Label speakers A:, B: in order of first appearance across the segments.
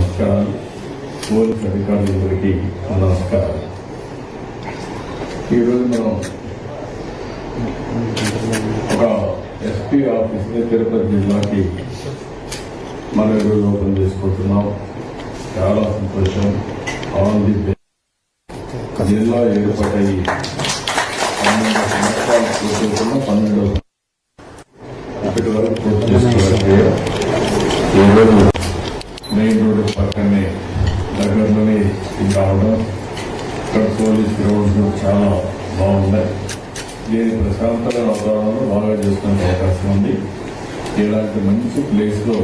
A: నమస్కారాలు. పోలీస్ అధికారులందరికీ నమస్కారాలు. ఈరోజు మనం ఒక ఎస్పీ ఆఫీస్ని తిరుపతి జిల్లాకి మనం ఈరోజు ఓపెన్ చేసుకుంటున్నాం. చాలా సంతోషం. ఆన్ ది జిల్లా ఏర్పాటై 12 సంవత్సరాలు పూర్తవుతున్న 12 ఇప్పటి వరకు పూర్తి చేసుకోవాలి. ఈరోజు మెయిన్ రోడ్డు పక్కనే దగ్గరలోనే ఇది రావడం, ఇక్కడ పోలీస్ గ్రౌండ్స్ చాలా బాగున్నాయి. దీని ప్రశాంతమైన వాతావరణంలో బాగా చేసుకునే అవకాశం ఉంది. ఇలాంటి మంచి ప్లేస్లో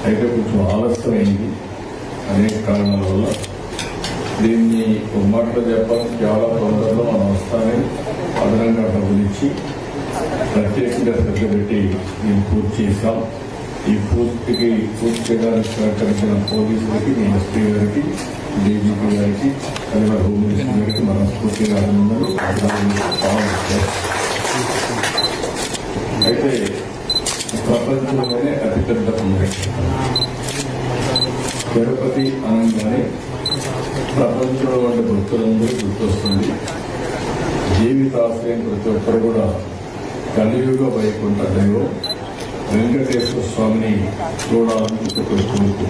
A: అయితే కొంచెం ఆలస్యమైంది అనేక కారణాల వల్ల. దీన్ని ఒక మాటలో చెప్పాలని చాలా తొందరలో మనం వస్తానని అదనంగా డబ్బులు ఇచ్చి ప్రత్యేకంగా శ్రద్ధ పెట్టి దీన్ని పూర్తి చేశాం. ఈ పూర్తి చేయడానికి సహకరించిన పోలీసులకి, ఎస్పీ గారికి, డీజీపీ గారికి, అదే హోమ్ మినిస్టర్ గారికి మనస్ఫూర్తిగా అభినందనలు. అయితే ప్రపంచంలోనే అతిపెద్ద పుణ్యక్షేత్రం తిరుపతి అనగానే ప్రపంచంలో ఉండే భక్తులందరూ గుర్తొస్తుంది. జీవితాశ్రయం ప్రతి ఒక్కరు కూడా కలియుగ వైకుంఠ దైవం వెంకటేశ్వర స్వామిని చూడాలని కోరుకుంటూ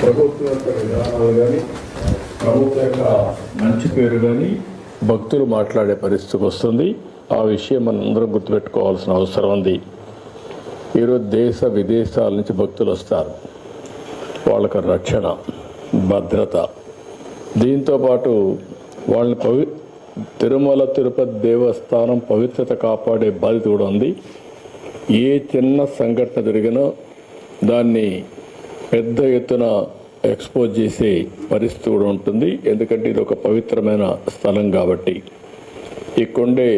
A: ప్రభుత్వం యొక్క విధానాలు కానీ, ప్రభుత్వం యొక్క మంచి పేరు కానీ భక్తులు మాట్లాడే పరిస్థితికి వస్తుంది. ఆ విషయం మనందరం గుర్తుపెట్టుకోవాల్సిన అవసరం ఉంది. ఈరోజు దేశ విదేశాల నుంచి భక్తులు వస్తారు. వాళ్ళకి రక్షణ, భద్రత, దీంతోపాటు వాళ్ళని తిరుమల తిరుపతి దేవస్థానం పవిత్రత కాపాడే బాధ్యత కూడా ఉంది. ఏ చిన్న సంఘటన జరిగినా దాన్ని పెద్ద ఎత్తున ఎక్స్పోజ్ చేసే పరిస్థితి కూడా ఉంటుంది. ఎందుకంటే ఇది ఒక పవిత్రమైన స్థలం కాబట్టి. ఇక్కడే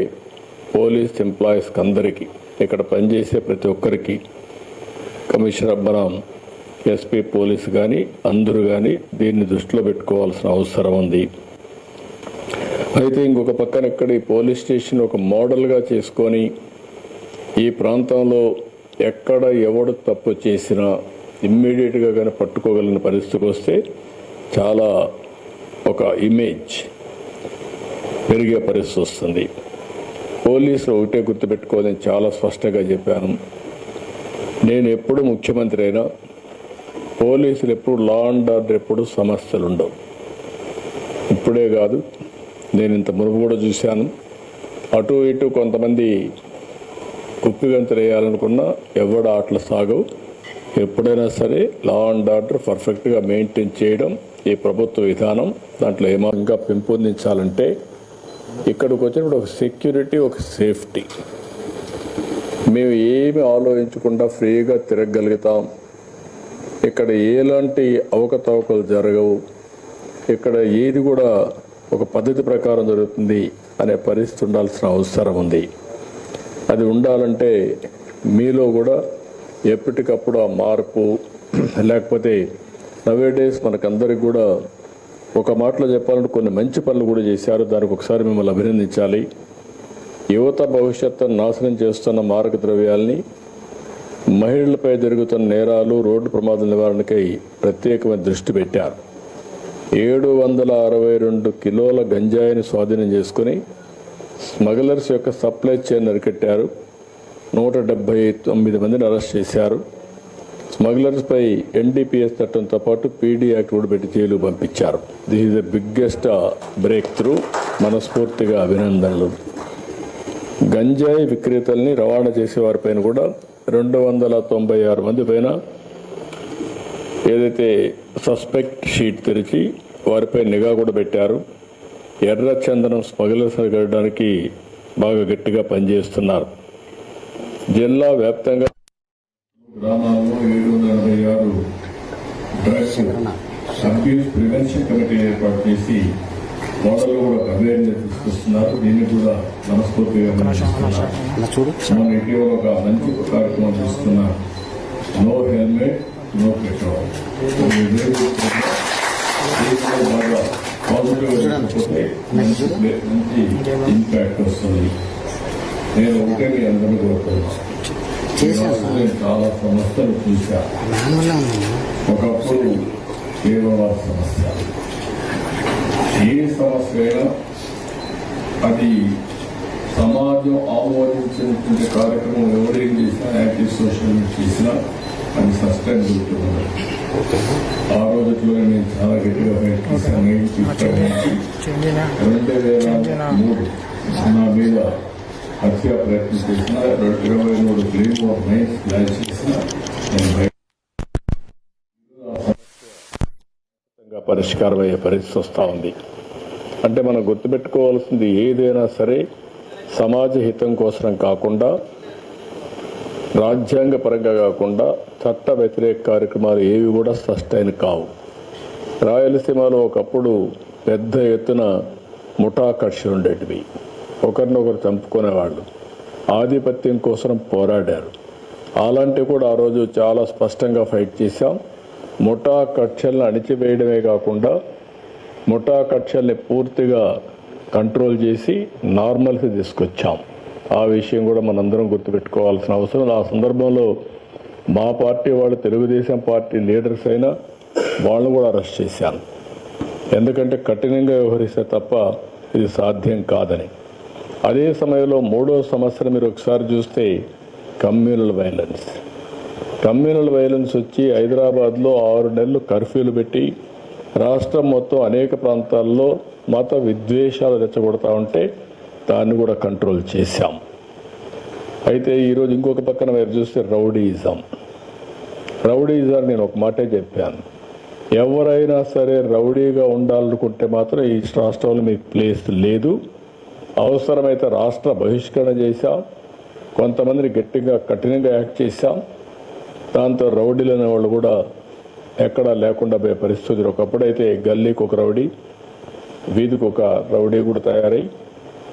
A: పోలీస్ ఎంప్లాయీస్కి అందరికీ, ఇక్కడ పనిచేసే ప్రతి ఒక్కరికి, కమిషనర్ మనం ఎస్పీ పోలీసు కానీ అందరూ కానీ దీన్ని దృష్టిలో పెట్టుకోవాల్సిన అవసరం ఉంది. అయితే ఇంకొక పక్కన ఇక్కడ ఈ పోలీస్ స్టేషన్ ఒక మోడల్గా చేసుకొని ఈ ప్రాంతంలో ఎక్కడ ఎవడు తప్పు చేసినా ఇమ్మీడియట్గా కానీ పట్టుకోగలిగిన పరిస్థితికి వస్తే చాలా ఒక ఇమేజ్ పెరిగే పరిస్థితి వస్తుంది. పోలీసులు ఒకటే గుర్తుపెట్టుకోవాలని చాలా స్పష్టంగా చెప్పాను. నేను ఎప్పుడు ముఖ్యమంత్రి అయినా పోలీసులు ఎప్పుడు లా అండ్ ఆర్డర్ ఎప్పుడు సమస్యలు ఉండవు. ఇప్పుడే కాదు, నేను ఇంత మునుపు కూడా చూశాను. అటు ఇటు కొంతమంది కుప్పిగంతులు వేయాలనుకున్నా ఎవడ ఆటలు సాగవు. ఎప్పుడైనా సరే లా అండ్ ఆర్డర్ పర్ఫెక్ట్గా మెయింటైన్ చేయడం ఈ ప్రభుత్వ విధానం. దాంట్లో ఏమాగా పెంపొందించాలంటే ఇక్కడికి వచ్చినప్పుడు ఒక సెక్యూరిటీ, ఒక సేఫ్టీ, మేము ఏమి ఆలోచించకుండా ఫ్రీగా తిరగగలుగుతాం. ఇక్కడ ఎలాంటి అవకతవకలు జరగవు. ఇక్కడ ఏది కూడా ఒక పద్ధతి ప్రకారం జరుగుతుంది అనే పరిస్థితి ఉండాల్సిన అవసరం ఉంది. అది ఉండాలంటే మీలో కూడా ఎప్పటికప్పుడు ఆ మార్పు, లేకపోతే నవేడేస్ మనకందరికి కూడా ఒక మాటలో చెప్పాలంటే కొన్ని మంచి పనులు కూడా చేశారు. దానికి ఒకసారి మిమ్మల్ని అభినందించాలి. యువత భవిష్యత్తును నాశనం చేస్తున్న మారక ద్రవ్యాల్ని, మహిళలపై జరుగుతున్న నేరాలు, రోడ్డు ప్రమాదాల నివారణకై ప్రత్యేకమైన దృష్టి పెట్టారు. 762 కిలోల గంజాయిని స్వాధీనం చేసుకుని స్మగ్లర్స్ యొక్క సప్లై చైన్ అరికట్టారు. 179 మందిని అరెస్ట్ చేశారు. స్మగ్లర్స్ పై ఎన్డీపీఎస్ చట్టంతో పాటు పీడీ యాక్ట్ కూడా పెట్టి జైలు పంపించారు. This is the biggest break through. మనస్ఫూర్తిగా అభినందనలు. గంజాయి విక్రేతల్ని రవాణా చేసేవారిపైన కూడా 296 మంది పైన ఏదైతే సస్పెక్ట్ షీట్ తెరిచి వారిపై నిఘా కూడా పెట్టారు. ఎర్ర చందనం స్మగ్లర్స్ అరికట్టడానికి బాగా గట్టిగా పనిచేస్తున్నారు. జిల్లా వ్యాప్తంగా గ్రామాల్లో 786 డ్రగ్స్ అబ్యూస్ ప్రివెన్షన్ కమిటీ ఏర్పాటు చేసి మోడల్ కూడా అవేర్నెస్ తీసుకొస్తున్నారు. దీన్ని కూడా మనస్ఫూర్తిగా మనం ఇటీవల ఒక మంచి కార్యక్రమం తీసుకున్న నో హెల్మెట్ నో పెట్రోల్ బాగా పాజిటివ్ మంచి ఇంపాక్ట్ వస్తుంది. నేను ఒకటే మీ అందరూ కోరుకోవచ్చు. చాలా సమస్యలు చూశాను. ఒకప్పుడు కేవలం సమస్య, ఏ సమస్య అయినా అది సమాజం ఆమోదించినటువంటి కార్యక్రమం ఎవరేం చేసినా, యాంటీ సోషల్ చేసినా అది సస్టైనబిలిటీ ఉండదు. ఆ రోజుల్లో నేను చాలా గట్టిగా ఫైట్ చేశాను. 2003 నా మీద హత్యా ప్రయత్నం చేసిన, 23 గ్రీన్ మైన్స్ ప్లాన్ చేసిన నేను పరిష్కారం అయ్యే పరిస్థితి వస్తూ ఉంది. అంటే మనం గుర్తుపెట్టుకోవాల్సింది ఏదైనా సరే సమాజ హితం కోసం కాకుండా, రాజ్యాంగ పరంగా కాకుండా చట్ట వ్యతిరేక కార్యక్రమాలు ఏవి కూడా సస్టైన్ కావు. రాయలసీమలో ఒకప్పుడు పెద్ద ఎత్తున ముఠా కక్షలు ఉండేటివి. ఒకరినొకరు చంపుకునేవాళ్ళు, ఆధిపత్యం కోసం పోరాడారు. అలాంటివి కూడా ఆ రోజు చాలా స్పష్టంగా ఫైట్ చేశాం. ముఠా కక్షలను అణిచివేయడమే కాకుండా ముఠా కక్షల్ని పూర్తిగా కంట్రోల్ చేసి నార్మల్కి తీసుకొచ్చాం. ఆ విషయం కూడా మనందరం గుర్తుపెట్టుకోవాల్సిన అవసరం. ఆ సందర్భంలో మా పార్టీ వాళ్ళు, తెలుగుదేశం పార్టీ లీడర్స్ అయినా వాళ్ళను కూడా అరెస్ట్ చేశాను. ఎందుకంటే కఠినంగా వ్యవహరిస్తే తప్ప ఇది సాధ్యం కాదని. అదే సమయంలో మూడో సమస్యను మీరు ఒకసారి చూస్తే కమ్యూనల్ వైలెన్స్ వచ్చి హైదరాబాద్లో 6 నెలలు కర్ఫ్యూలు పెట్టి రాష్ట్రం మొత్తం అనేక ప్రాంతాల్లో మత విద్వేషాలు రెచ్చగొడతా ఉంటే దాన్ని కూడా కంట్రోల్ చేశాం. అయితే ఈరోజు ఇంకొక పక్కన మీరు చూస్తే రౌడీయిజం నేను ఒక మాటే చెప్పాను. ఎవరైనా సరే రౌడీగా ఉండాలనుకుంటే మాత్రం ఈ రాష్ట్రంలో మీకు ప్లేస్ లేదు. అవసరమైతే రాష్ట్ర బహిష్కరణ చేశాం, కొంతమందిని గట్టిగా కఠినంగా యాక్ట్ చేశాం. దాంతో రౌడీలు అనే వాళ్ళు కూడా ఎక్కడా లేకుండా పోయే పరిస్థితులు. ఒకప్పుడైతే గల్లీకి ఒక రౌడీ, వీధికి ఒక రౌడీ కూడా తయారై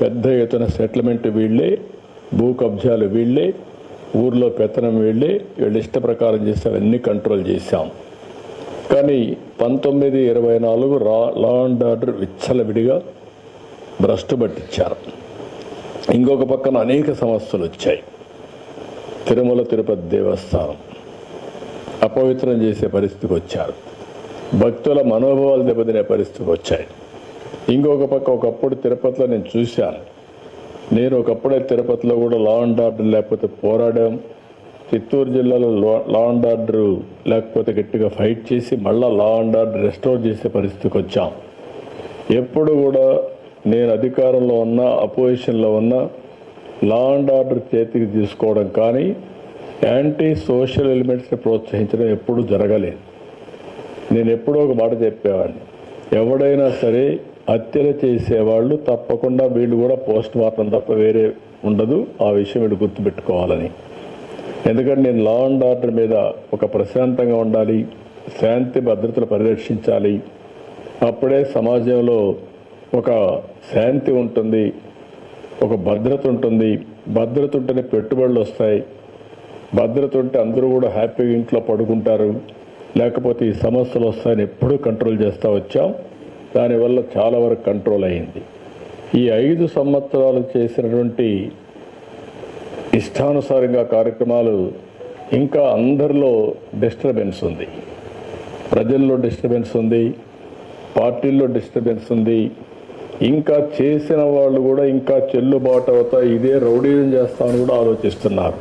A: పెద్ద ఎత్తున సెటిల్మెంట్ వీళ్ళే, భూ కబ్జాలు వీళ్ళే, ఊర్లో పెత్తనం వీళ్ళే, వీళ్ళు ఇష్ట ప్రకారం చేస్తే అవన్నీ కంట్రోల్ చేశాం. కానీ 1924 లా అండ్ ఆర్డర్ విచ్చలవిడిగా భ్రష్టు పట్టించారు. ఇంకొక పక్కన అనేక సమస్యలు వచ్చాయి. తిరుమల తిరుపతి దేవస్థానం అపవిత్రం చేసే పరిస్థితికి వచ్చారు. భక్తుల మనోభావాలు దెబ్బతినే పరిస్థితికి వచ్చాయి. ఇంకొక పక్క ఒకప్పుడు తిరుపతిలో నేను చూశాను. నేను ఒకప్పుడే తిరుపతిలో కూడా లా అండ్ ఆర్డర్ లేకపోతే పోరాడాం. చిత్తూరు జిల్లాలో లా అండ్ ఆర్డర్ లేకపోతే గట్టిగా ఫైట్ చేసి మళ్ళా లా అండ్ ఆర్డర్ రెస్టోర్ చేసే పరిస్థితికి వచ్చాం. ఎప్పుడు కూడా నేను అధికారంలో ఉన్నా, అపోజిషన్లో ఉన్నా లా అండ్ ఆర్డర్ చేతికి తీసుకోవడం కానీ యాంటీ సోషల్ ఎలిమెంట్స్ని ప్రోత్సహించడం ఎప్పుడూ జరగలేదు. నేను ఎప్పుడో ఒక మాట చెప్పేవాడిని, ఎవడైనా సరే హత్యలు చేసేవాళ్ళు తప్పకుండా వీళ్ళు కూడా పోస్ట్ మార్టం తప్ప వేరే ఉండదు. ఆ విషయం వీళ్ళు గుర్తుపెట్టుకోవాలని. ఎందుకంటే నేను లా అండ్ ఆర్డర్ మీద ఒక ప్రశాంతంగా ఉండాలి, శాంతి భద్రతలు పరిరక్షించాలి. అప్పుడే సమాజంలో ఒక శాంతి ఉంటుంది, ఒక భద్రత ఉంటుంది. భద్రత ఉంటేనే పెట్టుబడులు వస్తాయి. భద్రత ఉంటే అందరూ కూడా హ్యాపీగా ఇంట్లో పడుకుంటారు. లేకపోతే ఈ సమస్యలు వస్తాయని ఎప్పుడూ కంట్రోల్ చేస్తూ వచ్చాం. దానివల్ల చాలా వరకు కంట్రోల్ అయింది. ఈ 5 సంవత్సరాలు చేసినటువంటి ఇష్టానుసారంగా కార్యక్రమాలు ఇంకా అందరిలో డిస్టర్బెన్స్ ఉంది. ప్రజల్లో డిస్టర్బెన్స్ ఉంది, పార్టీల్లో డిస్టర్బెన్స్ ఉంది. ఇంకా చేసిన వాళ్ళు కూడా ఇంకా చెల్లుబాటు అవుతాయి, ఇదే రౌడీజం చేస్తామని కూడా ఆలోచిస్తున్నారు.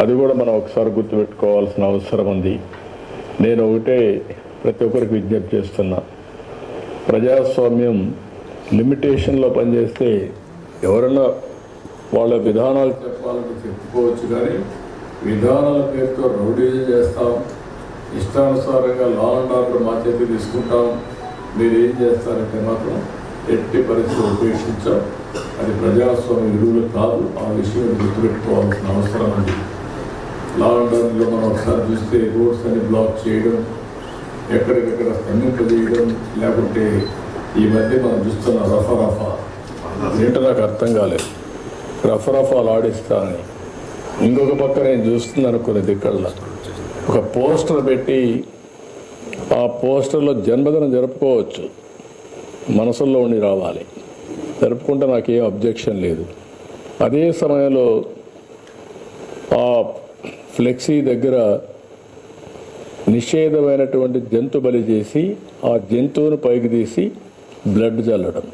A: అది కూడా మనం ఒకసారి గుర్తుపెట్టుకోవాల్సిన అవసరం ఉంది. నేను ఒకటే ప్రతి ఒక్కరికి విజ్ఞప్తి చేస్తున్నా, ప్రజాస్వామ్యం లిమిటేషన్లో పనిచేస్తే ఎవరన్నా వాళ్ళ విధానాలు చెప్పాలని చెప్పుకోవచ్చు, కానీ విధానాల పేరుతో రౌడీజం చేస్తాం, ఇష్టానుసారంగా లా అండ్ ఆర్డర్ మా చేతికి తీసుకుంటాం, మీరు ఏం చేస్తారంటే మాత్రం ఎట్టి పరిస్థితులు ఉపేక్షించాం. అది ప్రజాస్వామ్య విలువలు కాదు. ఆ విషయం గుర్తుపెట్టుకోవాల్సిన అవసరం ఉంది. లా అండ్ ఆర్డర్లో మనం ఒకసారి చూస్తే రోడ్స్ అని బ్లాక్ చేయడం, ఎక్కడికెక్కడ స్తంభింపజేయడం, లేకుంటే ఈ మధ్య మనం చూస్తున్న రఫా ఏంటో నాకు అర్థం కాలేదు. రఫాలు ఆడిస్తానని ఇంకొక పక్క నేను చూస్తున్నాను కొన్ని దిక్కల్లో ఒక పోస్టర్ పెట్టి ఆ పోస్టర్లో జన్మదినం జరుపుకోవచ్చు, మనసుల్లో ఉండి రావాలి, జరుపుకుంటే నాకేం అబ్జెక్షన్ లేదు. అదే సమయంలో ఆ ఫ్లెక్సీ దగ్గర నిషేధమైనటువంటి జంతు బలి చేసి ఆ జంతువును పైకి తీసి బ్లడ్ చల్లడం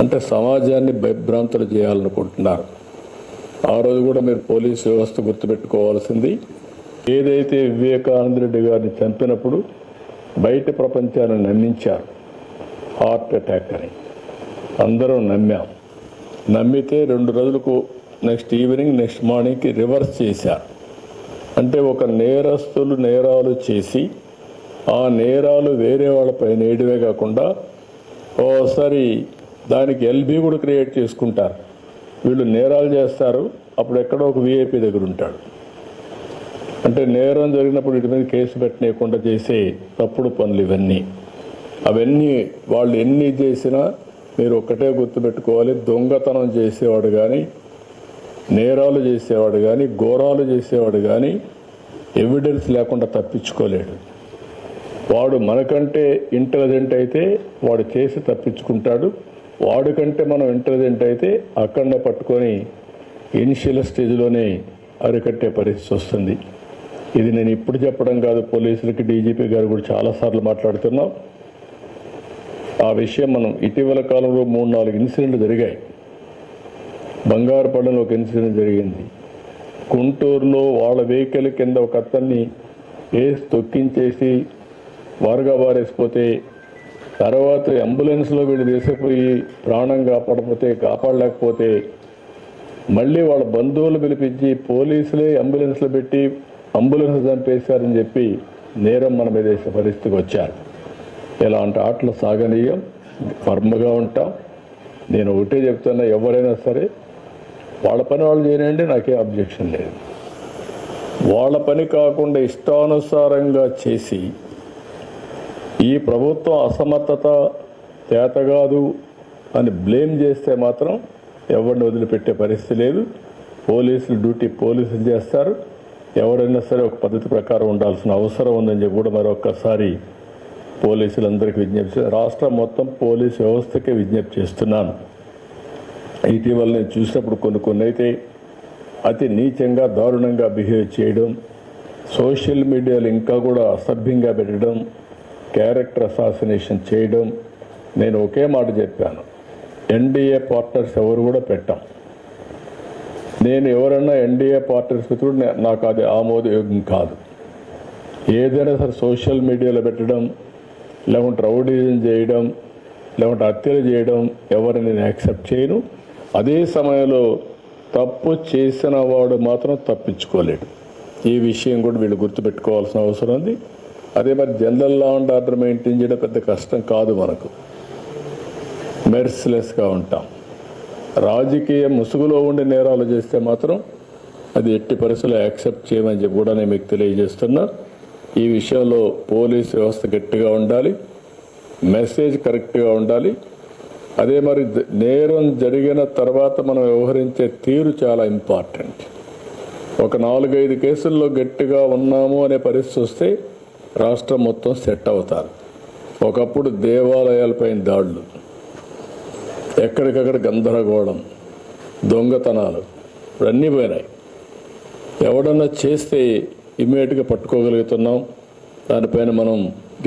A: అంటే సమాజాన్ని భయభ్రాంతులు చేయాలనుకుంటున్నారు. ఆ రోజు కూడా మీరు పోలీసు వ్యవస్థ గుర్తుపెట్టుకోవాల్సింది, ఏదైతే వివేకానంద రెడ్డి గారిని చంపినప్పుడు బయట ప్రపంచాన్ని నమ్మించారు హార్ట్ అటాక్ అని. అందరూ నమ్మాం. నమ్మితే 2 రోజులకు నెక్స్ట్ ఈవినింగ్ నెక్స్ట్ మార్నింగ్కి రివర్స్ చేశారు. అంటే ఒక నేరస్తులు నేరాలు చేసి ఆ నేరాలు వేరే వాళ్ళపై నేయడమే కాకుండా ఓసారి దానికి ఎల్బీ కూడా క్రియేట్ చేసుకుంటారు. వీళ్ళు నేరాలు చేస్తారు, అప్పుడు ఎక్కడో ఒక విఐపి దగ్గర ఉంటాడు. అంటే నేరం జరిగినప్పుడు వీటి మీద కేసు పెట్టనీయకుండా చేసే తప్పుడు పనులు ఇవన్నీ. అవన్నీ వాళ్ళు ఎన్ని చేసినా మీరు ఒక్కటే గుర్తుపెట్టుకోవాలి, దొంగతనం చేసేవాడు కానీ, నేరాలు చేసేవాడు కానీ, ఘోరాలు చేసేవాడు కానీ ఎవిడెన్స్ లేకుండా తప్పించుకోలేడు. వాడు మనకంటే ఇంటెలిజెంట్ అయితే వాడు చేసి తప్పించుకుంటాడు. వాడికంటే మనం ఇంటెలిజెంట్ అయితే అక్కడనే పట్టుకొని ఇనిషియల్ స్టేజ్లోనే అరికట్టే పరిస్థితి వస్తుంది. ఇది నేను ఇప్పుడు చెప్పడం కాదు, పోలీసులకి డీజీపీ గారు కూడా చాలాసార్లు మాట్లాడుతున్నాం. ఆ విషయం మనం ఇటీవల కాలంలో 3-4 ఇన్సిడెంట్లు జరిగాయి. బంగారుపల్లిలో ఒక ఇన్సిడెంట్ జరిగింది. గుంటూరులో వాళ్ళ వెహికల్ కింద ఒక అతన్ని వేసి తొక్కించేసి వారుగా వారేసిపోతే తర్వాత అంబులెన్స్లో వీళ్ళు తీసుకుపోయి ప్రాణం కాపాడలేకపోతే మళ్ళీ వాళ్ళ బంధువులు పిలిపించి పోలీసులే అంబులెన్స్లో పెట్టి అంబులెన్స్ చంపేశారని చెప్పి నేరం మన మీద వేసే పరిస్థితికి వచ్చారు. ఇలాంటి ఆటలు సాగనీయం, ఫర్మ్గా ఉంటాం. నేను ఒకటే చెప్తున్నా, ఎవరైనా సరే వాళ్ళ పని వాళ్ళు చేయనండి, నాకే అబ్జెక్షన్ లేదు. వాళ్ళ పని కాకుండా ఇష్టానుసారంగా చేసి ఈ ప్రభుత్వం అసమర్థత చేతగాదు అని బ్లేమ్ చేస్తే మాత్రం ఎవరిని వదిలిపెట్టే పరిస్థితి లేదు. పోలీసులు డ్యూటీ పోలీసులు చేస్తారు. ఎవరైనా సరే ఒక పద్ధతి ప్రకారం ఉండాల్సిన అవసరం ఉందని చెప్పి కూడా మరొక్కసారి పోలీసులందరికీ విజ్ఞప్తి, రాష్ట్రం మొత్తం పోలీసు వ్యవస్థకే విజ్ఞప్తి చేస్తున్నాను. ఇటీవల నేను చూసినప్పుడు కొన్ని అయితే అతి నీచంగా దారుణంగా బిహేవ్ చేయడం, సోషల్ మీడియాలో ఇంకా కూడా అసభ్యంగా పెట్టడం, క్యారెక్టర్ అసాసినేషన్ చేయడం. నేను ఒకే మాట చెప్పాను, ఎన్డీఏ పార్ట్నర్స్ ఎవరు కూడా పెట్టాం. నేను ఎవరన్నా ఎన్డీఏ పార్ట్నర్స్ కూడా నాకు అది ఆమోదయోగ్యం కాదు. ఏదైనా సరే సోషల్ మీడియాలో పెట్టడం, లేకుంటే రౌడీజం చేయడం, లేకుంటే హత్యలు చేయడం ఎవరిని నేను యాక్సెప్ట్ చేయను. అదే సమయంలో తప్పు చేసిన వాడు మాత్రం తప్పించుకోలేడు. ఈ విషయం కూడా వీళ్ళు గుర్తుపెట్టుకోవాల్సిన అవసరం ఉంది. అదే మరి general law and order maintain చేయడం పెద్ద కష్టం కాదు. మనకు మెర్సిలెస్గా ఉంటాం. రాజకీయ ముసుగులో ఉండి నేరాలు చేస్తే మాత్రం అది ఎట్టి పరిస్థితుల్లో యాక్సెప్ట్ చేయమని చెప్పి కూడా నేను మీకు తెలియజేస్తున్నా. ఈ విషయంలో పోలీస్ వ్యవస్థ గట్టిగా ఉండాలి, మెసేజ్ కరెక్ట్గా ఉండాలి. అదే మరి నేరం జరిగిన తర్వాత మనం వ్యవహరించే తీరు చాలా ఇంపార్టెంట్. ఒక 4-5 కేసుల్లో గట్టిగా ఉన్నాము అనే పరిస్థితి వస్తే రాష్ట్రం మొత్తం సెట్ అవుతారు. ఒకప్పుడు దేవాలయాలపైన దాడులు, ఎక్కడికక్కడ గందరగోళం, దొంగతనాలు ఇవన్నీ పోయినాయి. ఎవడన్నా చేస్తే ఇమ్మీడియట్గా పట్టుకోగలుగుతున్నాం. దానిపైన మనం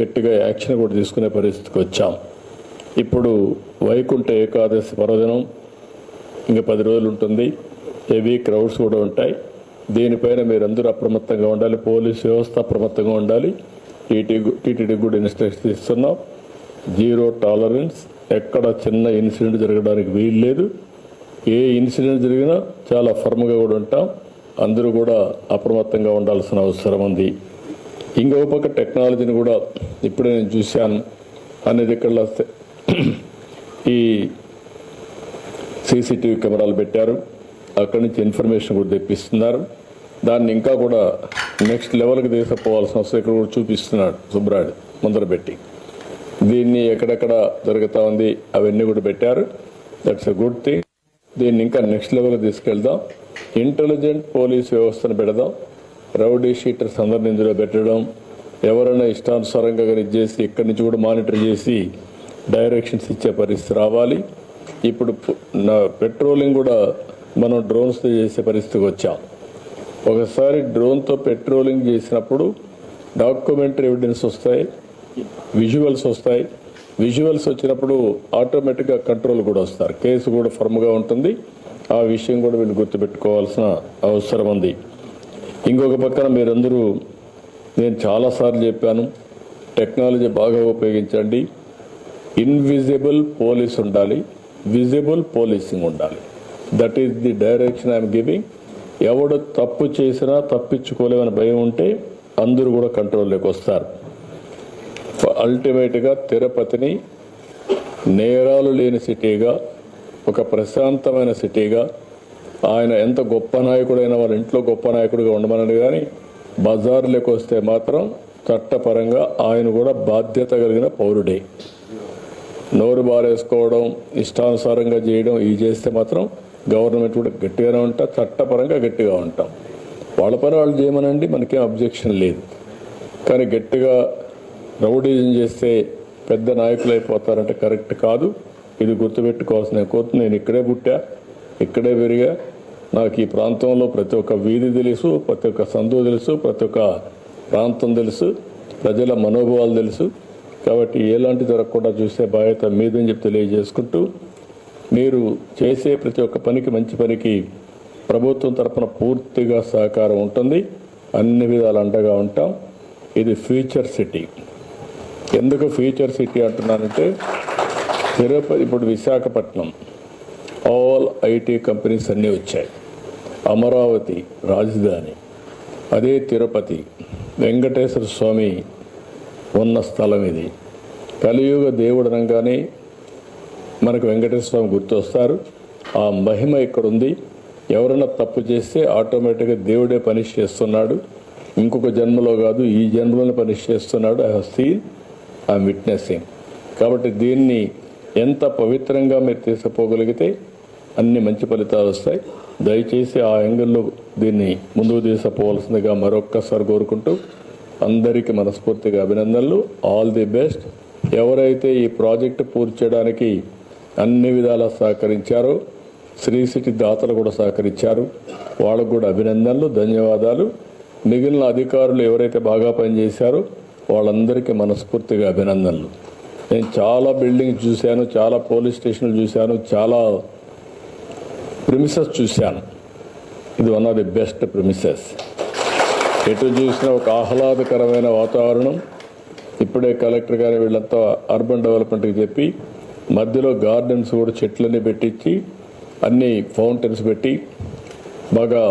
A: గట్టిగా యాక్షన్ కూడా తీసుకునే పరిస్థితికి వచ్చాం. ఇప్పుడు వైకుంఠ ఏకాదశి పర్వదినం ఇంకా 10 రోజులు ఉంటుంది. హెవీ క్రౌడ్స్ కూడా ఉంటాయి. దీనిపైన మీరందరూ అప్రమత్తంగా ఉండాలి. పోలీసు వ్యవస్థ అప్రమత్తంగా ఉండాలి. టీటీడీ కూడా ఇన్స్ట్రక్షన్ ఇస్తున్నాం. 0 టాలరెన్స్. ఎక్కడ చిన్న ఇన్సిడెంట్ జరగడానికి వీలు లేదు. ఏ ఇన్సిడెంట్ జరిగినా చాలా ఫర్మ్గా కూడా ఉంటాం. అందరూ కూడా అప్రమత్తంగా ఉండాల్సిన అవసరం ఉంది. ఇంకొక పక్క టెక్నాలజీని కూడా ఇప్పుడే నేను చూశాను. అనేది ఇక్కడ ఈ సీసీటీవీ కెమెరాలు పెట్టారు. అక్కడి నుంచి ఇన్ఫర్మేషన్ కూడా తెప్పిస్తున్నారు. దాన్ని ఇంకా కూడా నెక్స్ట్ లెవెల్కి తీసుకుపోవాల్సిన అవసరం ఇక్కడ కూడా చూపిస్తున్నాడు సుబ్రాయుడు ముందర పెట్టి. దీన్ని ఎక్కడెక్కడ జరుగుతూ ఉంది అవన్నీ కూడా పెట్టారు. That's a good thing. దీన్ని ఇంకా నెక్స్ట్ లెవెల్ తీసుకెళ్దాం. ఇంటెలిజెంట్ పోలీస్ వ్యవస్థను పెడదాం. రౌడీ షీటర్స్ అందరిని ఇందులో పెట్టడం, ఎవరైనా ఇష్టానుసారంగా చేసి ఇక్కడి నుంచి కూడా మానిటర్ చేసి డైరెక్షన్స్ ఇచ్చే పరిస్థితి రావాలి. ఇప్పుడు పెట్రోలింగ్ కూడా మనం డ్రోన్స్తో చేసే పరిస్థితికి వచ్చాం. ఒకసారి డ్రోన్తో పెట్రోలింగ్ చేసినప్పుడు డాక్యుమెంటరీ ఎవిడెన్స్ వస్తాయి, విజువల్స్ వస్తాయి. విజువల్స్ వచ్చినప్పుడు ఆటోమేటిక్గా కంట్రోల్ కూడా వస్తారు, కేసు కూడా ఫర్మ్గా ఉంటుంది. ఆ విషయం కూడా వీళ్ళు గుర్తుపెట్టుకోవాల్సిన అవసరం ఉంది. ఇంకొక పక్కన మీరందరూ, నేను చాలాసార్లు చెప్పాను, టెక్నాలజీ బాగా ఉపయోగించండి. ఇన్విజిబుల్ పోలీస్ ఉండాలి, విజిబుల్ పోలీసింగ్ ఉండాలి. That is the direction I'm giving. ఎవడు తప్పు చేసినా తప్పించుకోలేమని భయం ఉంటే అందరూ కూడా కంట్రోల్లోకి వస్తారు. అల్టిమేట్గా తిరుపతిని నేరాలు లేని సిటీగా, ఒక ప్రశాంతమైన సిటీగా, ఆయన ఎంత గొప్ప నాయకుడైనా వాళ్ళ ఇంట్లో గొప్ప నాయకుడిగా ఉండమని, కానీ బజార్లోకి వస్తే మాత్రం చట్టపరంగా ఆయన కూడా బాధ్యత కలిగిన పౌరుడే. నోరు బారేసుకోవడం, ఇష్టానుసారంగా చేయడం ఇవి చేస్తే మాత్రం గవర్నమెంట్ కూడా గట్టిగానే ఉంటాం, చట్టపరంగా గట్టిగా ఉంటాం. వాళ్ళ పని వాళ్ళు చేయమనండి, మనకేం అబ్జెక్షన్ లేదు. కానీ గట్టిగా రౌడీజం చేస్తే పెద్ద నాయకులు అయిపోతారంటే కరెక్ట్ కాదు. ఇది గుర్తుపెట్టుకోవాల్సిన కోరుతుంది. నేను ఇక్కడే పుట్టా, ఇక్కడే పెరిగా. నాకు ఈ ప్రాంతంలో ప్రతి ఒక్క వీధి తెలుసు, ప్రతి ఒక్క సందు తెలుసు, ప్రతి ఒక్క ప్రాంతం తెలుసు, ప్రజల మనోభావాలు తెలుసు. కాబట్టి ఎలాంటి జరగకుండా చూసే బాధ్యత మీదని చెప్పి తెలియజేసుకుంటూ, మీరు చేసే ప్రతి ఒక్క పనికి, మంచి పనికి ప్రభుత్వం తరఫున పూర్తిగా సహకారం ఉంటుంది. అన్ని విధాలు అండగా ఉంటాం. ఇది ఫ్యూచర్ సిటీ. ఎందుకు ఫ్యూచర్ సిటీ అంటున్నానంటే, తిరుపతి, ఇప్పుడు విశాఖపట్నం ఆల్ ఐటీ కంపెనీస్ అన్నీ వచ్చాయి. అమరావతి రాజధాని, అదే తిరుపతి వెంకటేశ్వర స్వామి ఉన్న స్థలం ఇది. కలియుగ దేవుడు అనగానే మనకు వెంకటేశ్వర స్వామి గుర్తొస్తారు. ఆ మహిమ ఇక్కడ ఉంది. ఎవరైనా తప్పు చేస్తే ఆటోమేటిక్గా దేవుడే పనిష్ చేస్తున్నాడు. ఇంకొక జన్మలో కాదు, ఈ జన్మలోనే పనిష్ చేస్తున్నాడు. I have seen, I'm witnessing. కాబట్టి దీన్ని ఎంత పవిత్రంగా మీరు తీసుకుపోగలిగితే అన్ని మంచి ఫలితాలు వస్తాయి. దయచేసి ఆ యాంగిల్లో దీన్ని ముందుకు తీసుకుపోవాల్సిందిగా మరొక్కసారి కోరుకుంటూ, అందరికీ మనస్ఫూర్తిగా అభినందనలు. All the best. ఎవరైతే ఈ ప్రాజెక్టు పూర్తి చేయడానికి అన్ని విధాలా సహకరించారో, శ్రీ సిటీ దాతలు కూడా సహకరించారు, వాళ్ళకు కూడా అభినందనలు, ధన్యవాదాలు. మిగిలిన అధికారులు ఎవరైతే బాగా పనిచేశారో వాళ్ళందరికీ మనస్ఫూర్తిగా అభినందనలు. నేను చాలా బిల్డింగ్స్ చూశాను, చాలా పోలీస్ స్టేషన్లు చూశాను, చాలా ప్రిమిసెస్ చూశాను. ఇది one of the best premises. ఎటు చూసినా ఒక ఆహ్లాదకరమైన వాతావరణం. ఇప్పుడే కలెక్టర్ గారు వీళ్ళంతా అర్బన్ డెవలప్మెంట్కి చెప్పి మధ్యలో గార్డెన్స్ కూడా చెట్లన్నీ పెట్టించి అన్ని ఫౌంటైన్స్ పెట్టి బాగా